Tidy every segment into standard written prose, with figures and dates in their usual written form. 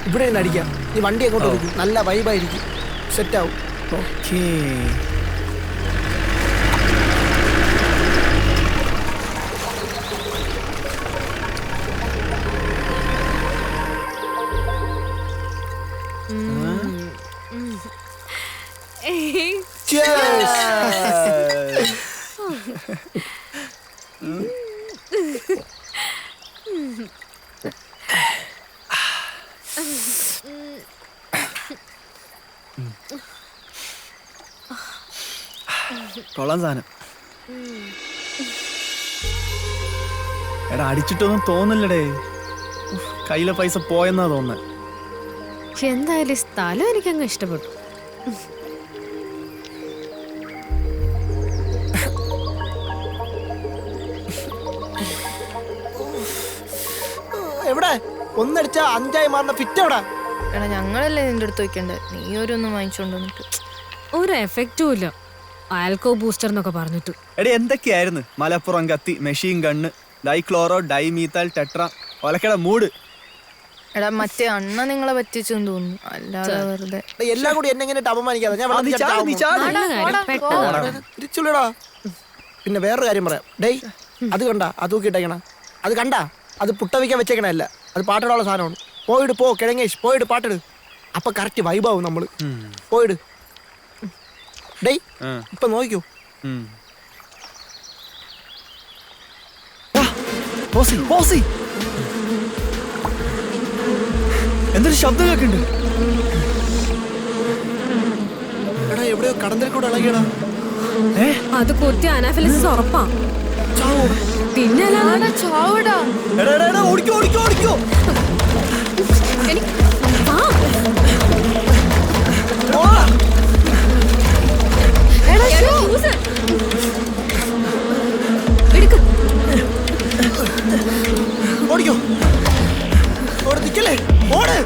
ഇവിടെ നിന്ന് അടിക്കാം. ഈ വണ്ടി അങ്ങോട്ട് ഒതുക്കും, നല്ല വൈബായിരിക്കും, സെറ്റാവും. ഓക്കേ. കൊള്ളാൻ സാധനം. എടാ അടിച്ചിട്ടൊന്നും തോന്നില്ലടേ. കയ്യിലെ പൈസ പോയെന്നാ തോന്നുന്നത്. എന്തായാലും സ്ഥലം എനിക്കങ്ങ് ഇഷ്ടപ്പെട്ടു. എവിടെ ഒന്നടിച്ച 5 മാറുന്ന ഫിറ്റ് എവിടെ? എടാ ഞങ്ങളല്ലേ നിന്റെ അടുത്ത് വെക്കണ്ടേ, നീ ഓരോന്നും വാങ്ങിച്ചോണ്ട് വന്നിട്ട് ഒരു എഫക്റ്റും ഇല്ല. ആൽക്കോ ബൂസ്റ്റർ എന്നൊക്കെ പറഞ്ഞിട്ട്. എടേ എന്തൊക്കെയായിരുന്നു? മലപ്പുറം കത്തി, മെഷീൻ ഗണ്ണ്, ഡൈക്ലോറോ, ഡൈമീത്താൽ, ടെട്ര, ഒലക്കട മൂട്. എടാ മറ്റേ അണ്ണ നിങ്ങളെ പറ്റിച്ചെന്ന് തോന്നുന്നു, അല്ലാതെ വെറുതെ. എല്ലാം കൂടി എന്നെ ഇങ്ങനെ അപമാനിക്കാതെ. ഞാൻ തിരിച്ചുള്ളടാ. പിന്നെ വേറൊരു കാര്യം പറയാം. ഡേയ് അത് കണ്ട, അത് തൂക്കിയിട്ടേക്കണ, അത് കണ്ട, അത് പുട്ടവിക്കാൻ വെച്ചേക്കണല്ല, അത് പാട്ടിടാനുള്ള സാധനമാണ്. പോയിട് പോ കിഴങ്ങേഷ്, പോയിട് പാട്ടിട്. അപ്പൊ കറക്റ്റ് വൈബാവും നമ്മള്. പോയിട്. ഡേയ് ഇപ്പൊ നോക്കിക്കോ. എന്തൊരു ശബ്ദം കേൾക്കുന്നുണ്ട്. എടാ എവിടെയോ കടന്നിൽ കൂടെ ഇളകിയടാ. അത് കുത്തി അനാഫിലിസിസ് ഉറപ്പാ. പിന്നെ ചാവടാ. ഓടിക്കോ ഓടിക്കോ ഓടിക്കോ. ഓടിക്കോ, ഓട് നിക്കല്ലേ, ഓട്.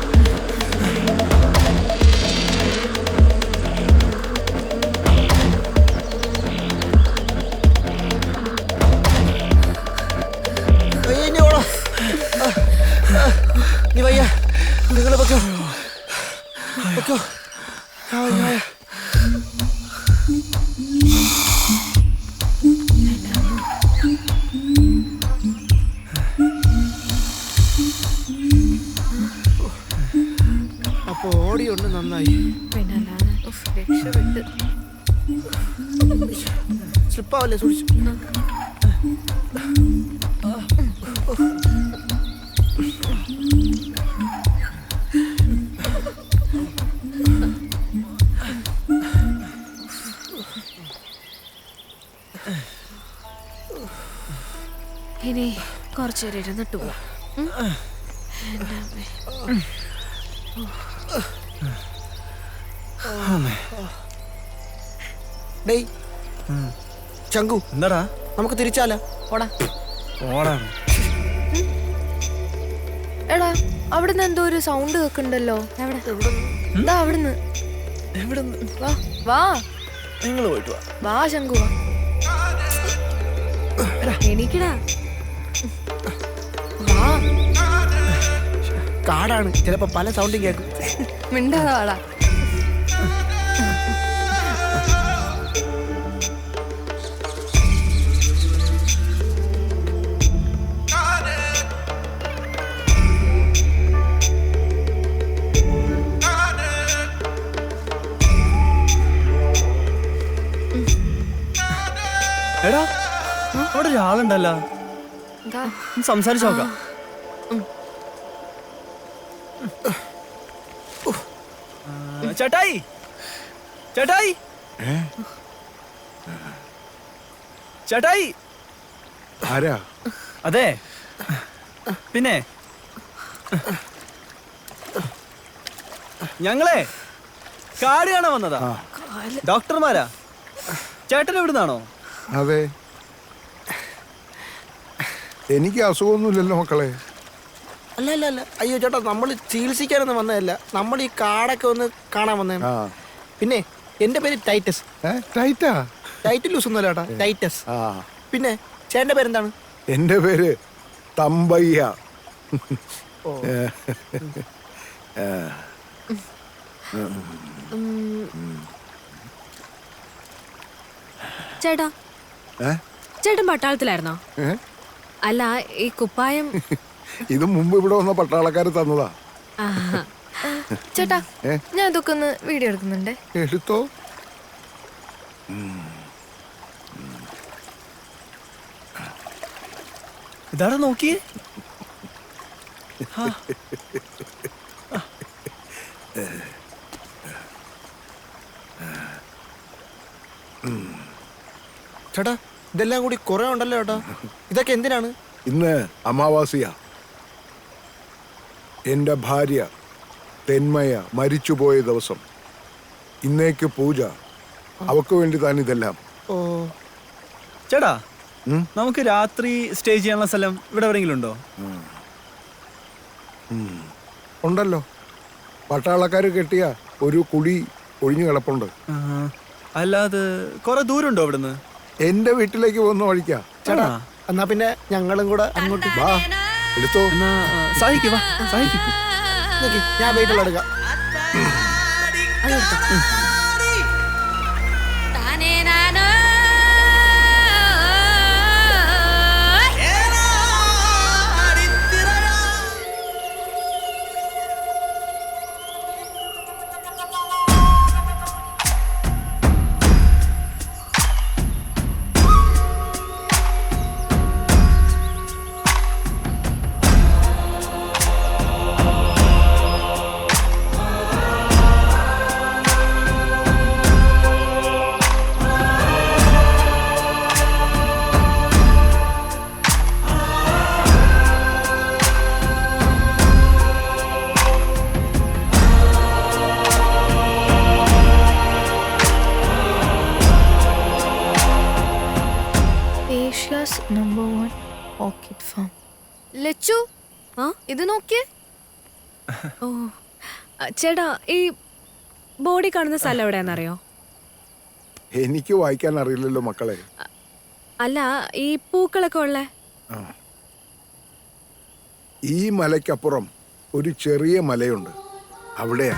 നീ വയ്യ, നിങ്ങൾ പൊക്കോ പൊക്കോ. അപ്പൊ ഓടിയുണ്ട്, നന്നായി. രക്ഷപ്പെട്ട്. സ്ലിപ്പാവല്ലേ, സൂക്ഷിച്ചു. ഇനി കുറച്ചേരം ഇരുന്നിട്ട് പോവാം. ഡേയ് ചങ്കു, എന്താടാ? നമുക്ക് തിരിച്ചാലോ? ഓടാ ഓടാ. എടാ അവിടുന്ന് എന്തോ ഒരു സൗണ്ട് കേൾക്കണ്ടല്ലോ. എന്താ അവിടുന്ന്? വാ വാ, നിങ്ങൾ പോയിട്ട് വാ. വാ ശങ്കു വാ. എനിക്കടാ വാ. കാടാണ്, ചിലപ്പോ പല സൗണ്ടും കേൾക്കും. മിണ്ടാതെ വാടാ. എടാ അവിടെ ഒരാളുണ്ടല്ലോ, സംസാരിച്ചു നോക്കാം. ചേട്ടായി ചേട്ടായി ചേട്ടായി. ആരാ? അതെ പിന്നെ ഞങ്ങളെ കാട് കാണാൻ വന്നതാ. ഡോക്ടർമാരാ. ചേട്ടൻ എവിടുന്നാണോ? അതെ, എനിക്ക് അസുഖമൊന്നുമില്ലല്ലോ മക്കളെ. അല്ല അല്ല അല്ല, അയ്യോ ചേട്ടാ, നമ്മൾ ചികിത്സിക്കാനൊന്നും വന്നതല്ല, നമ്മൾ ഈ കാടൊക്കെ ഒന്ന് കാണാൻ വന്നതാണ്. പിന്നെ എന്റെ പേര് ടൈറ്റസ്. ടൈറ്റാ? ടൈറ്റ് ലൂസ് ഒന്നുമല്ല ചേട്ടാ, ടൈറ്റസ്. പിന്നെ ചേട്ടന്റെ പേരെന്താണ്? എന്റെ പേര് തമ്പയ്യ. ചേട്ടാ ഏ? ചേട്ടൻ പട്ടാളത്തിലായിരുന്നോ? ഏ? അല്ല, ഈ കുപ്പായം. ഇത് മുമ്പ് ഇവിടെ വന്ന പട്ടാളക്കാര് തന്നതാ. ആഹാ. ചേട്ടാ ഏ? ഞാൻ ഇതൊക്കെ ഒന്ന് വീഡിയോ എടുക്കുന്നുണ്ടേ. എടുത്തോ. ഇതാടാ നോക്കിയേ. ചേട്ടാ ഇതെല്ലാം കൂടി കുറെ ഉണ്ടല്ലോ ചേട്ടാ. ഇതൊക്കെ എന്തിനാണ്? ഇന്ന് അമാവാസിയാ. എന്റെ ഭാര്യ തെന്മയ മരിച്ചുപോയ ദിവസം. ഇന്നേക്ക് പൂജ. അവക്ക് വേണ്ടി താൻ ഇതെല്ലാം. ഓ ചേട്ടാ ഉം? നമുക്ക് രാത്രി സ്റ്റേ ചെയ്യാനുള്ള സ്ഥലം ഇവിടെ എവിടെയെങ്കിലും ഉണ്ടോ? ഉണ്ടല്ലോ. പട്ടാളക്കാര് കെട്ടിയ ഒരു കുടി ഒഴിഞ്ഞു കിടപ്പുണ്ട്. അല്ലാതെ കുറെ ദൂരം ഉണ്ടോ ഇവിടുന്ന്? എന്റെ വീട്ടിലേക്ക് പോകുന്ന വഴിക്കാ. ചേട്ടാ ആ. എന്നാ പിന്നെ ഞങ്ങളും കൂടെ അങ്ങോട്ട് വാ, എടുത്തോ. എന്നാ സഹിക്ക് വാ, സഹിക്ക്. നിക്ക്, ഞാൻ വീട്ടിൽ എടുക്കാം. Asia's number 1 orchid farm. Lachu ആ? ഇത് നോക്കിയേ. ഓ ചേട്ടാ, ഈ ബോഡി കാണുന്ന സ്ഥലം എവിടെയാണെന്നറിയോ? എനിക്ക് വായിക്കാൻ അറിയില്ലല്ലോ മക്കളെ. അല്ല, ഈ പൂക്കളൊക്കെ ഉള്ള. ഈ മലയ്ക്കപ്പുറം ഒരു ചെറിയ മലയുണ്ട്. അവിടെയാ.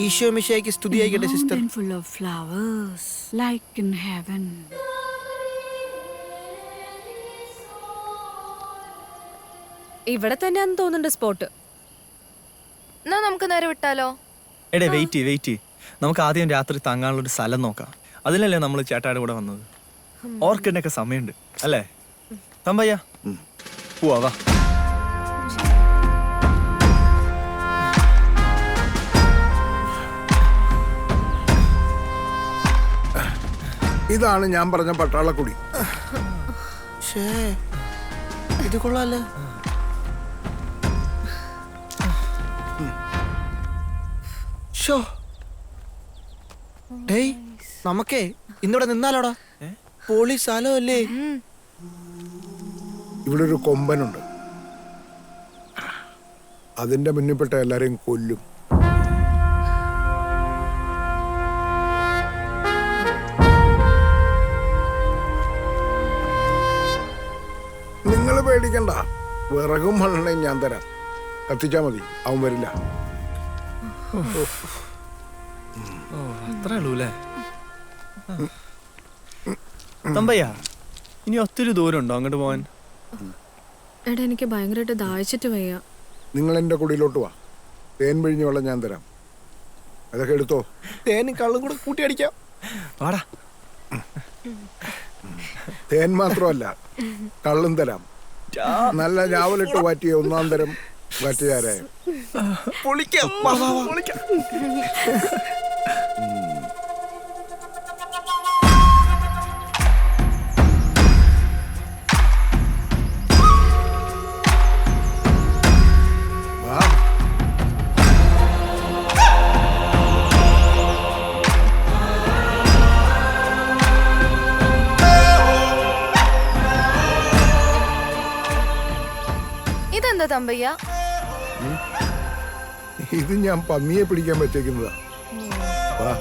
ഈശോ മിശിഹായ്ക്ക് സ്തുതിയായിക്കട്ടെ sister. Mountain full of flowers, like in heaven. ഇവിടെ തന്നെയാന്ന് തോന്നുന്നുണ്ട് സ്പോട്ട്. എന്നാ നമുക്ക് നേരെ വിട്ടാലോ? എടേ വെയിറ്റ്. നമുക്ക് ആദ്യം രാത്രി തങ്ങാനുള്ള ഒരു സ്ഥലം നോക്കാം. അതിലല്ലേ നമ്മൾ ചേട്ടായുടെ കൂടെ വന്നത്. ഓർക്കിഡിനൊക്കെ സമയമുണ്ട് അല്ലേ തമ്പയ്യ? പോവാ വാ. ഇതാണ് ഞാൻ പറഞ്ഞ പട്ടാളക്കുടി. ഷേ ഇത് കൊള്ളാല്ലേ. ഷോ ഡേയ്, നമുക്കേ ഇന്നിവിടെ നിന്നാലോടാ. പൊളി സ്ഥലമല്ലേ. ഇവിടെ ഒരു കൊമ്പനുണ്ട്. അതിന്റെ മുന്നിൽപ്പെട്ട എല്ലാരെയും കൊല്ലും. നിങ്ങൾ പേടിക്കണ്ട. വിറകും മണ്ണെണ്ണയും ഞാൻ തരാം. കത്തിച്ചാ മതി, അവൻ വരില്ല. അത്രേ ഉള്ളൂ അല്ലേ തമ്പയ്യ? ഇനി ഒത്തിരി ദൂരം ഉണ്ടോ അങ്ങോട്ട് പോവാൻ? എടാ, എനിക്ക് ഭയങ്കരമായിട്ട് ദാഹിച്ചിട്ട് വയ്യ. നിങ്ങൾ എന്റെ കുടിയിലോട്ട് വാ. തേൻ പിഴിഞ്ഞ വെള്ളം ഞാൻ തരാം. അതൊക്കെ എടുത്തോ. തേനും കള്ളും കൂടെ കൂട്ടി അടിക്കാം. വാടാ. തേൻ മാത്രമല്ല, കള്ളും തരാം. നല്ല രാവിലിട്ട് വാറ്റിയ ഒന്നാം തരം വാറ്റുകാരായ. പൊളിക്കാം. തമ്പയ്യ? ഇത് ഞാൻ പന്നിയെ പിടിക്കാൻ പറ്റേക്കുന്നതാ. വാ.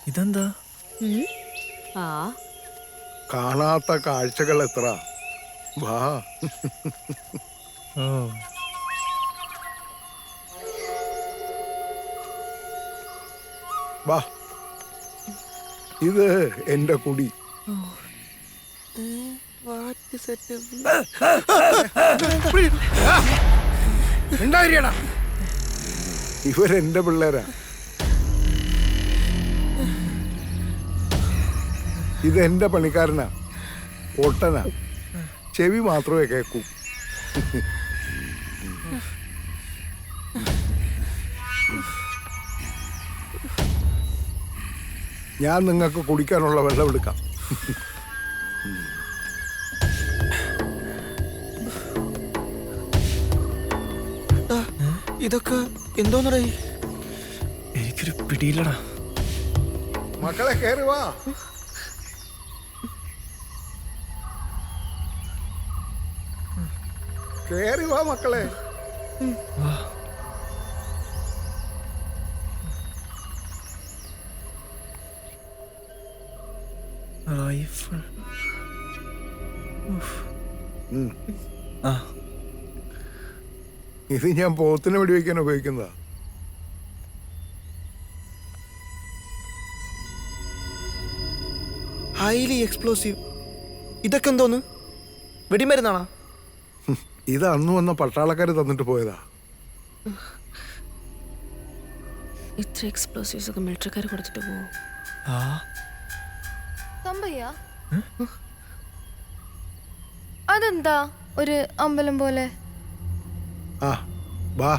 ഇതെന്താ? ആ കാണാത്ത കാഴ്ചകൾ എത്ര. വാ. ഓ വാ. ഇത് എന്റെ കുടി. ഇവരെന്റെ പിള്ളേരാ. ഇതെന്റെ പണിക്കാരനാ, ഒട്ടനാ. ചെവി മാത്രമേ കേൾക്കൂ. ഞാൻ നിങ്ങൾക്ക് കുടിക്കാനുള്ള വെള്ളം എടുക്കാം. ഇതൊക്കെ എന്തോന്നടേ? എനിക്കൊരു പിടിയില്ലടാ. മക്കളെ കേറി വാ. കേറി വാ മക്കളെ. റൈഫിൾ. ആ ഇത് ഞാൻ പോത്തിനെ വെടിവെക്കാൻ ഉപയോഗിക്കുന്നതാ. Highly explosive. ഇതൊക്കെ എന്തോന്ന്? വെടിമരുന്നാണോ? ഇത് അന്ന് വന്ന പട്ടാളക്കാര് തന്നിട്ട് പോയതാ. ഇത്ര എക്സ്പ്ലോസീവ്സ് ഒക്കെ മിലിറ്ററിക്കാർ കൊടുത്തിട്ട് പോകും. ആ തമ്പയ്യ, അതെന്താ ഒരു അമ്പലം പോലെ? ആ വാ.